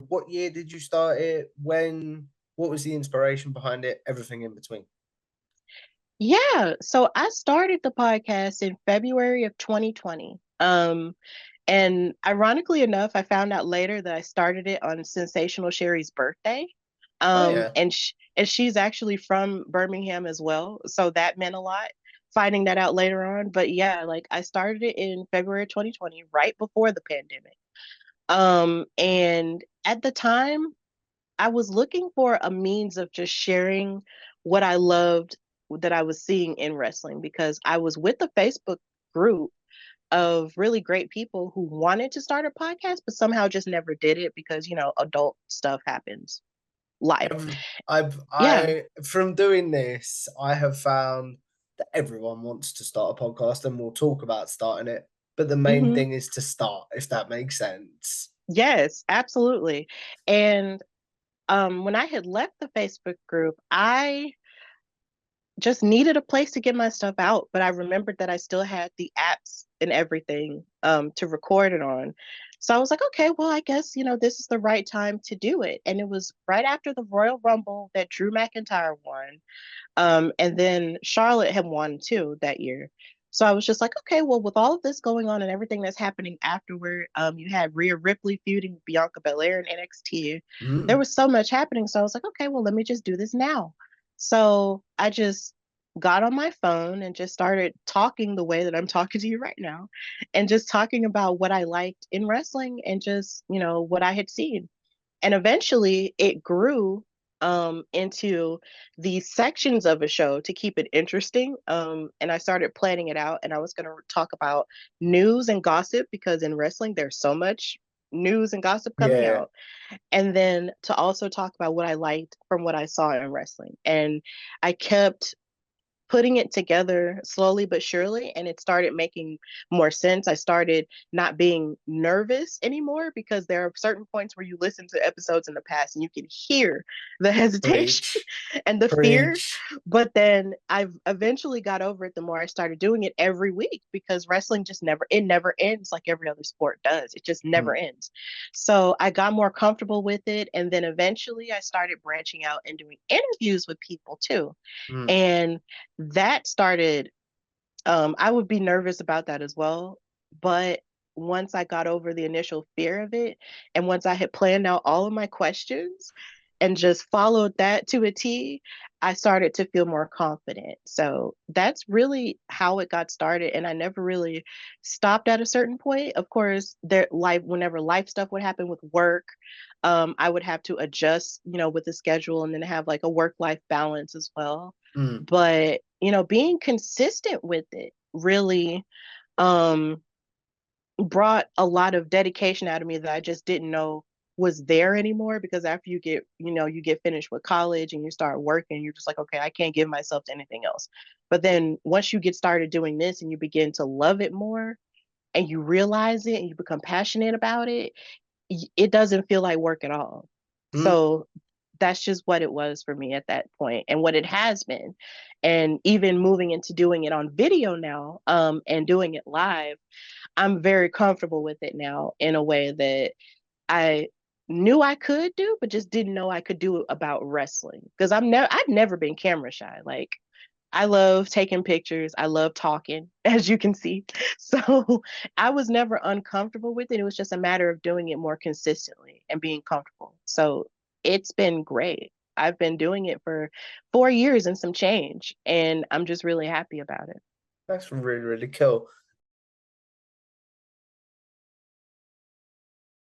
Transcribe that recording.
What year did you start it? When? What was the inspiration behind it? Everything in between. Yeah, so I started the podcast in February of 2020. And ironically enough, I found out later that I started it on Sensational Sherry's birthday. Oh yeah. And she's actually from Birmingham as well, so that meant a lot finding that out later on. But yeah, like I started it in February 2020, right before the pandemic. And at the time, I was looking for a means of just sharing what I loved that I was seeing in wrestling because I was with a Facebook group of really great people who wanted to start a podcast, but somehow just never did it because, adult stuff happens, life. Ev- I've Yeah. I from doing this, I have found that everyone wants to start a podcast and will talk about starting it. But the main Hmm. thing is to start, if that makes sense. Yes, absolutely. And when I had left the Facebook group, I just needed a place to get my stuff out, but I remembered that I still had the apps and everything to record it on. So I was like, okay, well, I guess, this is the right time to do it. And it was right after the Royal Rumble that Drew McIntyre won. And then Charlotte had won too that year. So I was just like, okay, well, with all of this going on and everything that's happening afterward, you had Rhea Ripley feuding with Bianca Belair in NXT. There Mm. was so much happening. So I was like, okay, well, let me just do this now. So I just got on my phone and just started talking the way that I'm talking to you right now and just talking about what I liked in wrestling and just, what I had seen. And eventually it grew into these sections of a show to keep it interesting. And I started planning it out, and I was going to talk about news and gossip because in wrestling, there's so much news and gossip coming Yeah. out. And then to also talk about what I liked from what I saw in wrestling. And I kept putting it together slowly but surely, and it started making more sense. I started not being nervous anymore because there are certain points where you listen to episodes in the past and you can hear the hesitation Preach. and the fear. Preach. But then I've eventually got over it the more I started doing it every week because wrestling just never ends like every other sport does. It just never Mm. ends. So I got more comfortable with it, and then eventually I started branching out and doing interviews with people too. Mm. And that started, I would be nervous about that as well. But once I got over the initial fear of it, and once I had planned out all of my questions and just followed that to a T, I started to feel more confident. So that's really how it got started. And I never really stopped at a certain point. Of course, whenever life stuff would happen with work, I would have to adjust, with the schedule and then have like a work-life balance as well. Mm. But, being consistent with it really um brought a lot of dedication out of me that I just didn't know was there anymore because after you get finished with college and you start working, you're just like, okay, I can't give myself to anything else. But then once you get started doing this and you begin to love it more and you realize it and you become passionate about it, it doesn't feel like work at all. Mm. So that's just what it was for me at that point and what it has been. And even moving into doing it on video now, and doing it live, I'm very comfortable with it now in a way that I knew I could do, but just didn't know I could do it about wrestling. Because I've never been camera shy. Like I love taking pictures. I love talking, as you can see. So I was never uncomfortable with it. It was just a matter of doing it more consistently and being comfortable. So it's been great. I've been doing it for 4 years and some change, and I'm just really happy about it. That's really, really cool.